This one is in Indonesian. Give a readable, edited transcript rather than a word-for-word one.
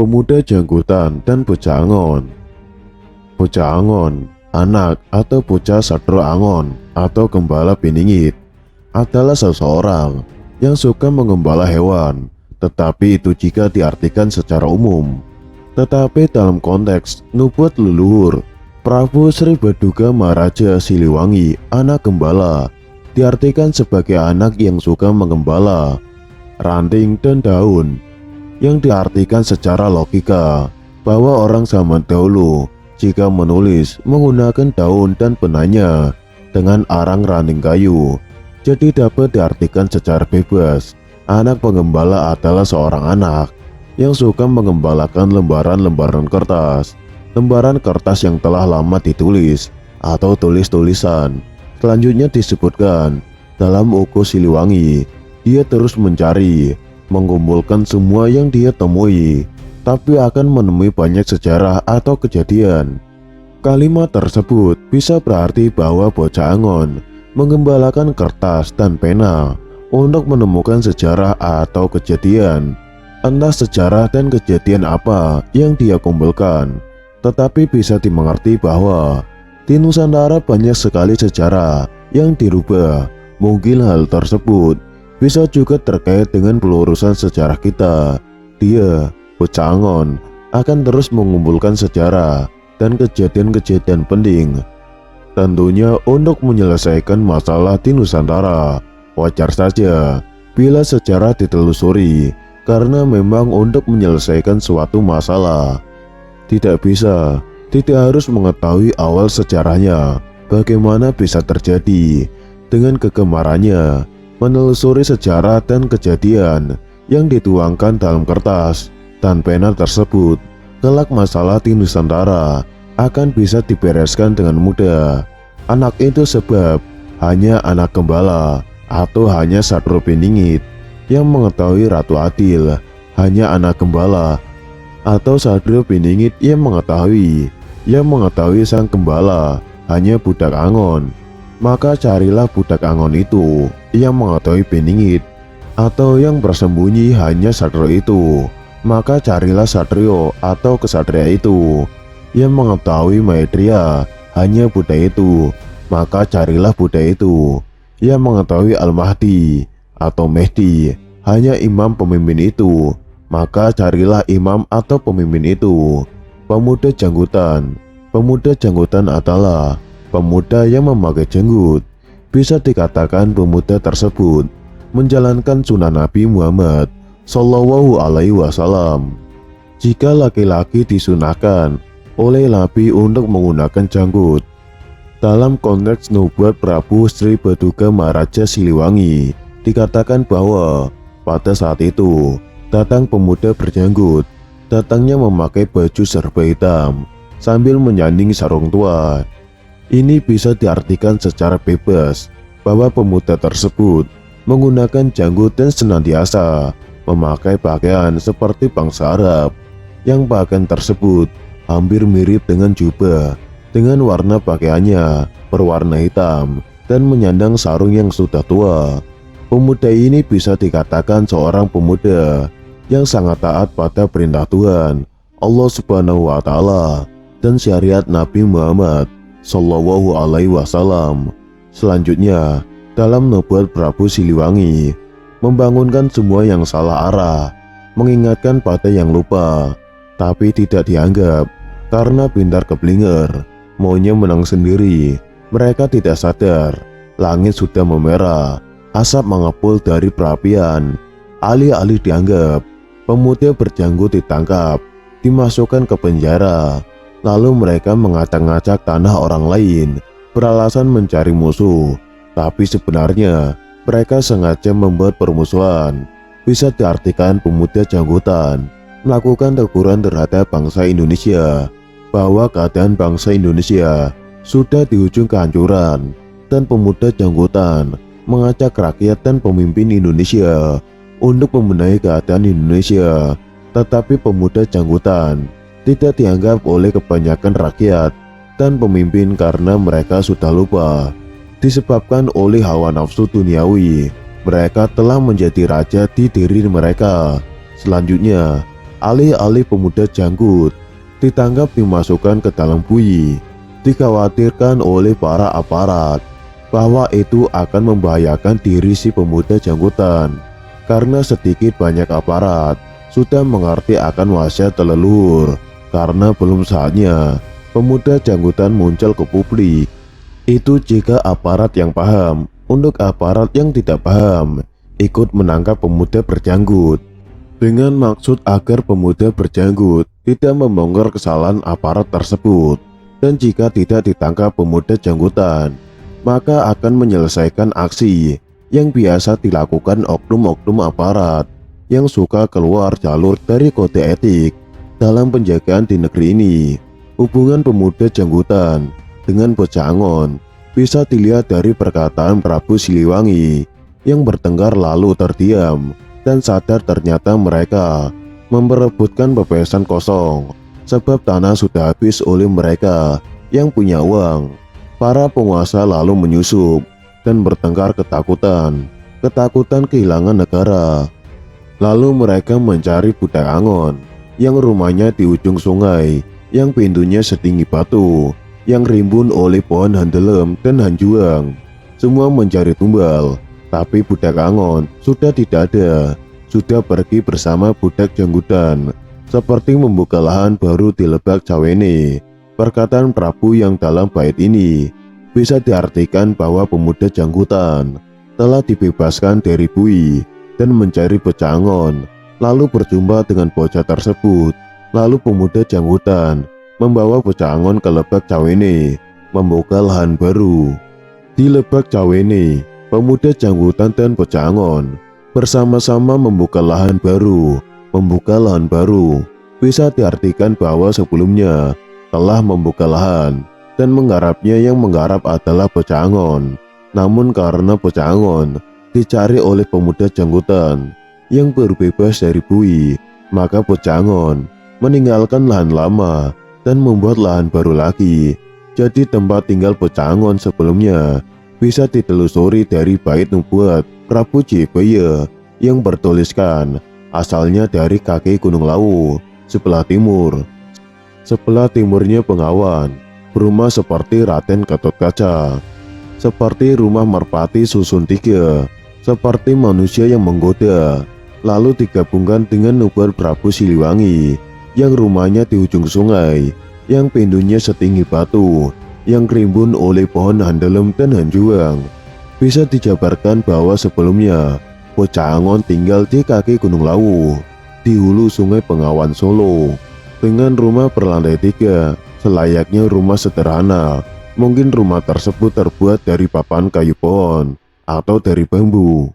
pemuda janggutan dan bocah angon. Bocah angon, anak atau bocah Sadro Angon atau gembala Beningit adalah seseorang yang suka mengembala hewan, tetapi itu jika diartikan secara umum. Tetapi dalam konteks nubuat leluhur, Prabu Sri Baduga Maharaja Siliwangi, anak gembala, diartikan sebagai anak yang suka mengembala ranting dan daun, yang diartikan secara logika bahwa orang zaman dahulu jika menulis menggunakan daun dan benangnya dengan arang ranting kayu, jadi dapat diartikan secara bebas. Anak penggembala adalah seorang anak yang suka mengembalakan lembaran-lembaran kertas, lembaran kertas yang telah lama ditulis atau tulis-tulisan. Selanjutnya disebutkan dalam Uku Siliwangi, dia terus mencari, mengumpulkan semua yang dia temui, tapi akan menemui banyak sejarah atau kejadian. Kalimat tersebut bisa berarti bahwa bocah angon menggembalakan kertas dan pena untuk menemukan sejarah atau kejadian. Entah sejarah dan kejadian apa yang dia kumpulkan, tetapi bisa dimengerti bahwa di Nusantara banyak sekali sejarah yang dirubah. Mungkin hal tersebut bisa juga terkait dengan pelurusan sejarah kita. Dia, bocah angon, akan terus mengumpulkan sejarah dan kejadian-kejadian penting, tentunya untuk menyelesaikan masalah di Nusantara. Wajar saja bila sejarah ditelusuri, karena memang untuk menyelesaikan suatu masalah. Tidak harus mengetahui awal sejarahnya, bagaimana bisa terjadi. Dengan kegemarannya menelusuri sejarah dan kejadian yang dituangkan dalam kertas dan pena tersebut, kelak masalah di Nusantara akan bisa dibereskan dengan mudah. Anak itu sebab hanya anak gembala atau hanya Sadro Beningit yang mengetahui Ratu Adil, hanya anak gembala atau Sadro Beningit yang mengetahui sang gembala hanya budak angon. Maka carilah budak angon itu yang mengetahui Beningit, atau yang bersembunyi hanya Sadro itu. Maka carilah Satrio atau kesatria itu yang mengetahui Maitreya, hanya Buddha itu. Maka carilah Buddha itu yang mengetahui Al-Mahdi atau Mehdi, hanya imam pemimpin itu. Maka carilah imam atau pemimpin itu. Pemuda janggutan adalah pemuda yang memakai jenggut. Bisa dikatakan pemuda tersebut menjalankan sunnah Nabi Muhammad Sallallahu Alaihi Wasallam. Jika laki-laki disunahkan oleh Nabi untuk menggunakan janggut, dalam konteks nubuat Prabu Sri Baduga Maharaja Siliwangi, dikatakan bahwa pada saat itu datang pemuda berjanggut. Datangnya memakai baju serba hitam sambil menyanding sarung tua. Ini bisa diartikan secara bebas bahwa pemuda tersebut menggunakan janggut dan senantiasa memakai pakaian seperti bangsa Arab, yang pakaian tersebut hampir mirip dengan jubah, dengan warna pakaiannya berwarna hitam dan menyandang sarung yang sudah tua. Pemuda ini bisa dikatakan seorang pemuda yang sangat taat pada perintah Tuhan Allah Subhanahu wa Ta'ala dan syariat Nabi Muhammad Sallallahu Alaihi Wasallam. Selanjutnya, dalam nubuat Prabu Siliwangi, membangunkan semua yang salah arah, mengingatkan pada yang lupa, tapi tidak dianggap karena pintar keblinger, maunya menang sendiri. Mereka tidak sadar, langit sudah memerah, asap mengepul dari perapian. Alih-alih dianggap, pemuda berjanggut ditangkap, dimasukkan ke penjara. Lalu mereka ngacak-ngacak tanah orang lain, beralasan mencari musuh, tapi sebenarnya mereka sengaja membuat permusuhan. Bisa diartikan pemuda janggutan melakukan teguran terhadap bangsa Indonesia, bahwa keadaan bangsa Indonesia sudah di ujung kehancuran, dan pemuda janggutan mengajak rakyat dan pemimpin Indonesia untuk membenahi keadaan Indonesia. Tetapi pemuda janggutan tidak dianggap oleh kebanyakan rakyat dan pemimpin karena mereka sudah lupa. Disebabkan oleh hawa nafsu duniawi, mereka telah menjadi raja di diri mereka. Selanjutnya, alih-alih pemuda janggut ditangkap dimasukkan ke dalam bui. Dikhawatirkan oleh para aparat bahwa itu akan membahayakan diri si pemuda janggutan, karena sedikit banyak aparat sudah mengerti akan wasiat leluhur. Karena belum saatnya pemuda janggutan muncul ke publik. Itu jika aparat yang paham. Untuk aparat yang tidak paham ikut menangkap pemuda berjanggut dengan maksud agar pemuda berjanggut tidak membongkar kesalahan aparat tersebut. Dan jika tidak ditangkap pemuda janggutan, maka akan menyelesaikan aksi yang biasa dilakukan oknum-oknum aparat yang suka keluar jalur dari kode etik dalam penjagaan di negeri ini. Hubungan pemuda janggutan dengan bocah Angon bisa dilihat dari perkataan Prabu Siliwangi yang bertengkar lalu terdiam dan sadar ternyata mereka memperebutkan pepesan kosong sebab tanah sudah habis oleh mereka yang punya uang. Para penguasa lalu menyusup dan bertengkar ketakutan kehilangan negara. Lalu mereka mencari budak Angon yang rumahnya di ujung sungai, yang pintunya setinggi batu, yang rimbun oleh pohon handelem dan hanjuang. Semua mencari tumbal, tapi budak Angon sudah tidak ada, sudah pergi bersama budak janggutan, seperti membuka lahan baru di Lebak Cawene. Perkataan Prabu yang dalam bait ini bisa diartikan bahwa pemuda janggutan telah dibebaskan dari bui dan mencari bocah Angon, lalu berjumpa dengan bocah tersebut. Lalu pemuda janggutan membawa bocah Angon ke Lebak Cawene, membuka lahan baru. Di Lebak Cawene, pemuda janggutan dan bocah Angon bersama-sama membuka lahan baru. Membuka lahan baru bisa diartikan bahwa sebelumnya telah membuka lahan dan menggarapnya, yang menggarap adalah bocah Angon. Namun karena bocah Angon dicari oleh pemuda janggutan yang baru bebas dari bui, maka bocah Angon meninggalkan lahan lama dan membuat lahan baru lagi. Jadi tempat tinggal bocah Angon sebelumnya bisa ditelusuri dari bait nubuat Prabu Jayabaya yang bertuliskan asalnya dari kaki Gunung Lawu sebelah timur. Sebelah timurnya Bengawan, berumah seperti Raden Gatotkaca, seperti rumah Merpati Susun III, seperti manusia yang menggoda. Lalu digabungkan dengan nubuat Prabu Siliwangi yang rumahnya di ujung sungai, yang pintunya setinggi batu, yang rimbun oleh pohon handelem dan hanjuang. Bisa dijabarkan bahwa sebelumnya bocah Angon tinggal di kaki Gunung Lawu, di hulu sungai Bengawan Solo, dengan rumah berlantai 3, selayaknya rumah sederhana. Mungkin rumah tersebut terbuat dari papan kayu pohon atau dari bambu.